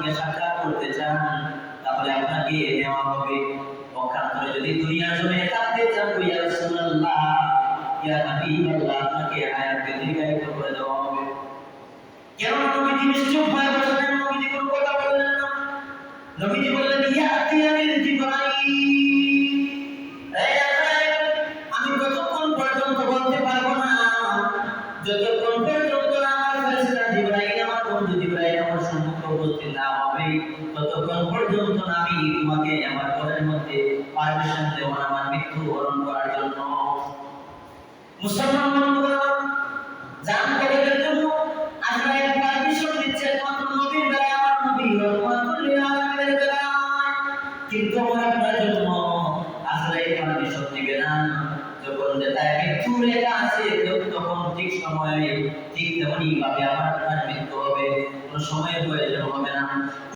সঙ্গে সাক্ষাৎ করতে চান তাহলে আপনাকে নেওয়া হবে। পক্ষান্তরে যদি দুনিয়ার জমিনে থাকতে চান ইয়া রাসূলুল্লাহ ইয়া হাবিবাল্লাহ আপনাকে হায়াতকে দীর্ঘায়িত করে দেওয়া হবে। কেন নবীজি নিশ্চুপ হয়ে বসলেন? নবীজি কোনো কথা বললেন না। নবীজি বললেন ইয়াতিয়ানিল জিবরাইল, এই আজরাইল, আমি ততক্ষণ পর্যন্ত বলতে পারবো না যতক্ষণ পর্যন্ত আমার ফেরেশতা জিবরাইল, আমার বন্ধু জিবরাইল আমার সম্মুখে উপস্থিত না হবে, ততক্ষণ পর্যন্ত আমি তোমাকে আমার ঘরের মধ্যে পারমিশন দেব না আমার মৃত্যুবরণ করার জন্য। মুসলমান বন্ধুরা, জান কবরের জন্য আজরাইল পারমিশন দিচ্ছে একমাত্র নবীর বেলায়, আমার নবী রহমাতুল লিল আলামিনের বেলায়, কিন্তু আমার আপনার জন্য আজরাইল পারমিশন দিবে না। যখন তার মৃত্যু লেখা আছে তখন ঠিক সময়ে ঠিক তেমনই ভাবে আমার আপনার মৃত্যু হবে, কোনো সময়ের প্রয়োজন হবে না।